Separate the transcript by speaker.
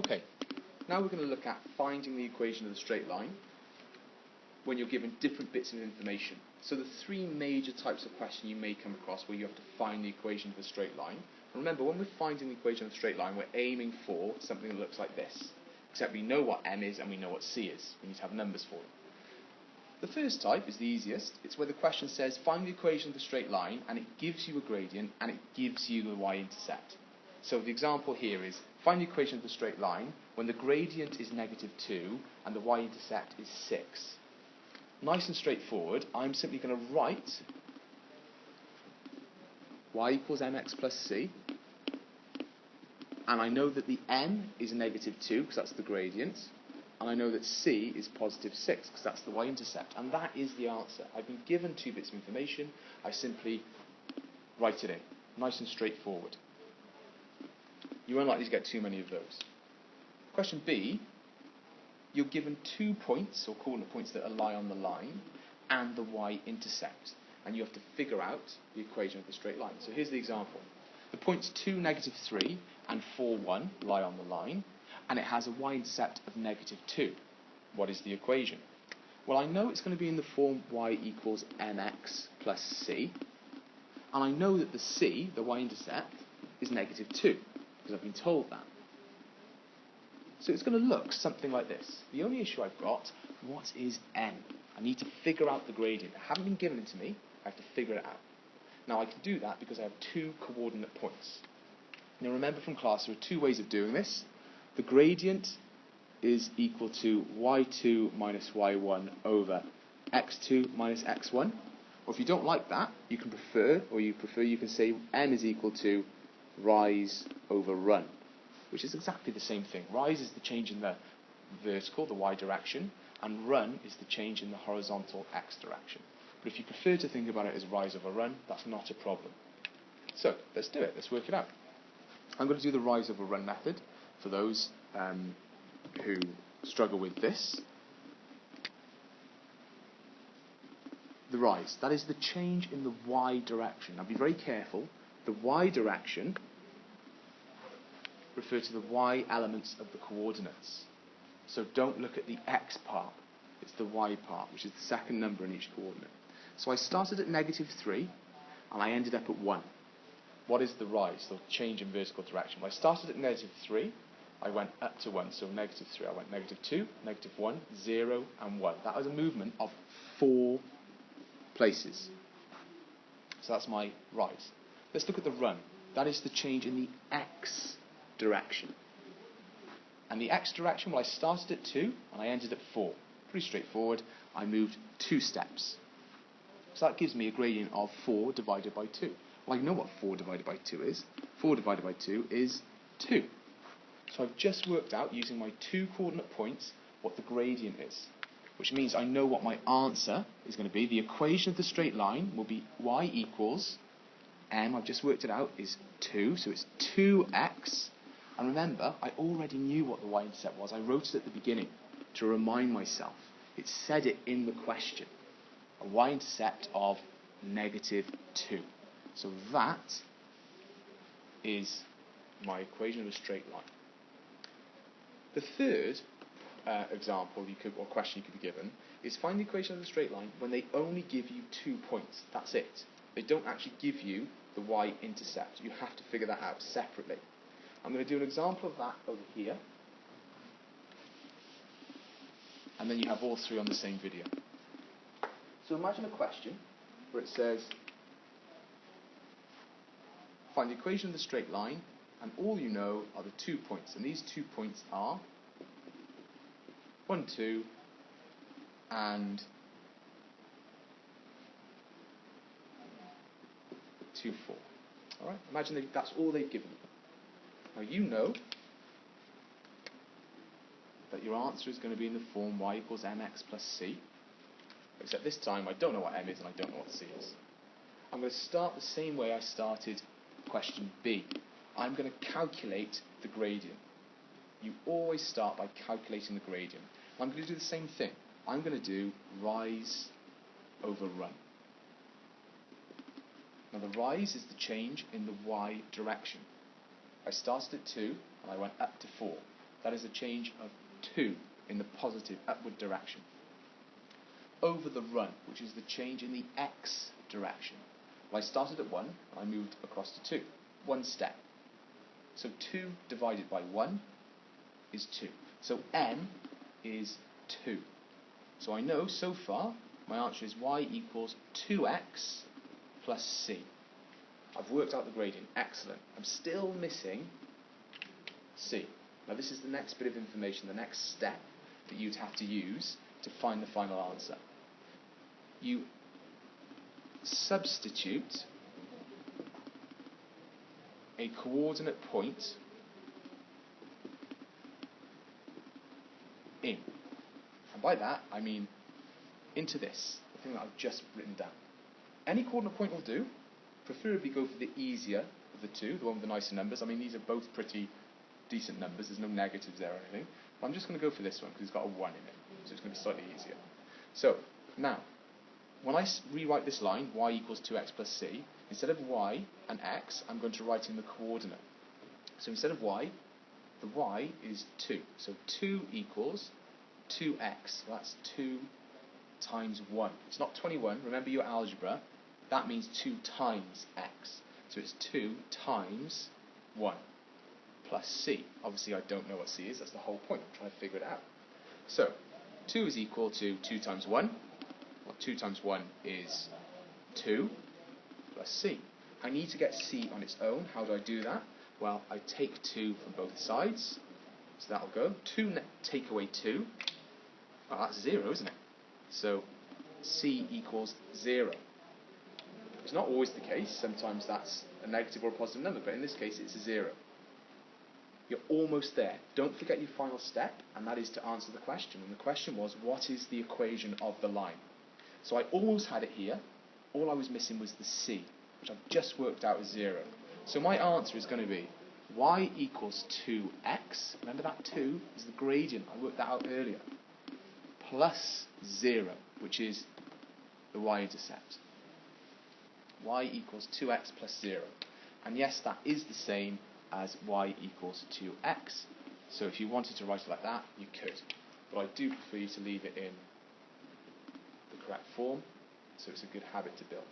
Speaker 1: Okay, now we're going to look at finding the equation of the straight line when you're given different bits of information. So the three major types of question you may come across where you have to find the equation of the straight line. And remember, when we're finding the equation of the straight line, we're aiming for something that looks like this. Except we know what m is and we know what c is. We need to have numbers for them. The first type is the easiest. It's where the question says, find the equation of the straight line, and it gives you a gradient, and it gives you the y-intercept. So the example here is, find the equation of the straight line when the gradient is -2 and the y-intercept is 6. Nice and straightforward. I'm simply going to write y equals mx plus c, and I know that the m is -2 because that's the gradient, and I know that c is +6 because that's the y-intercept, and that is the answer. I've been given two bits of information, I simply write it in. Nice and straightforward. You're unlikely to get too many of those. Question B, you're given 2 points, or coordinate points, that lie on the line, and the y-intercept, and you have to figure out the equation of the straight line. So here's the example. The points 2, -3, and 4, 1 lie on the line, and it has a y-intercept of -2. What is the equation? Well, I know it's going to be in the form y equals mx plus c, and I know that the c, the y-intercept, is -2, because I've been told that. So it's going to look something like this. The only issue I've got, what is n? I need to figure out the gradient. It hasn't been given it to me, I have to figure it out. Now I can do that because I have 2 coordinate points. Now remember from class, there are 2 ways of doing this. The gradient is equal to y2 minus y1 over x2 minus x1. Or if you don't like that, you can you can say m is equal to rise over run, which is exactly the same thing. Rise is the change in the vertical, the y direction, and run is the change in the horizontal x direction. But if you prefer to think about it as rise over run, that's not a problem. So let's do it, let's work it out. I'm going to do the rise over run method for those who struggle with this. The rise, that is the change in the y direction. Now be very careful, the y direction refer to the y elements of the coordinates. So don't look at the x part, it's the y part, which is the second number in each coordinate. So I started at -3 and I ended up at 1. What is the rise, the change in vertical direction? Well, I started at -3, I went up to 1, so -3, I went -2, -1, 0 and 1. That was a movement of 4 places. So that's my rise. Let's look at the run. That is the change in the x direction. And the x direction, well, I started at 2 and I ended at 4. Pretty straightforward. I moved 2 steps. So that gives me a gradient of 4 divided by 2. Well, I know what 4 divided by 2 is. 4 divided by 2 is 2. So I've just worked out, using my 2 coordinate points, what the gradient is, which means I know what my answer is going to be. The equation of the straight line will be y equals m, I've just worked it out, is 2, so it's 2x. And remember, I already knew what the y-intercept was. I wrote it at the beginning to remind myself. It said it in the question. A y-intercept of -2. So that is my equation of a straight line. The third example or question you could be given is find the equation of the straight line when they only give you 2 points. That's it. They don't actually give you the y-intercept. You have to figure that out separately. I'm going to do an example of that over here, and then you have all 3 on the same video. So imagine a question where it says, find the equation of the straight line, and all you know are the 2 points, and these 2 points are 1, 2, and 2, 4. Alright, imagine that's all they've given you. Now you know that your answer is going to be in the form y equals mx plus c, except this time I don't know what m is and I don't know what c is. I'm going to start the same way I started question B. I'm going to calculate the gradient. You always start by calculating the gradient. I'm going to do the same thing. I'm going to do rise over run. Now the rise is the change in the y direction. I started at 2 and I went up to 4. That is a change of 2 in the positive upward direction. Over the run, which is the change in the x direction. Well, I started at 1, I moved across to 2. 1 step. So 2 divided by 1 is 2. So n is 2. So I know so far my answer is y equals 2x plus c. I've worked out the gradient. Excellent. I'm still missing c. Now this is the next bit of information, the next step that you'd have to use to find the final answer. You substitute a coordinate point in. And by that, I mean into this, the thing that I've just written down. Any coordinate point will do. Preferably go for the easier of the two, the one with the nicer numbers. I mean, these are both pretty decent numbers. There's no negatives there or anything. But I'm just going to go for this one because it's got a 1 in it. So it's going to be slightly easier. So, now, when I rewrite this line, y equals 2x plus c, instead of y and x, I'm going to write in the coordinate. So instead of y, the y is 2. So 2 equals 2x. So that's 2 times 1. It's not 21. Remember your algebra. That means 2 times x. So it's 2 times 1 plus c. Obviously, I don't know what c is. That's the whole point. I'm trying to figure it out. So 2 is equal to 2 times 1. Well, 2 times 1 is 2 plus c. I need to get c on its own. How do I do that? Well, I take 2 from both sides. So that'll go. 2 take away 2. Oh, that's 0, isn't it? So c equals 0. It's not always the case. Sometimes that's a negative or a positive number, but in this case it's a 0. You're almost there. Don't forget your final step, and that is to answer the question. And the question was, what is the equation of the line? So I almost had it here. All I was missing was the c, which I've just worked out as 0. So my answer is going to be y equals 2x. Remember that 2 is the gradient. I worked that out earlier. Plus 0, which is the y-intercept. Y equals 2x plus 0. And yes, that is the same as y equals 2x. So if you wanted to write it like that, you could. But I do prefer you to leave it in the correct form, so it's a good habit to build.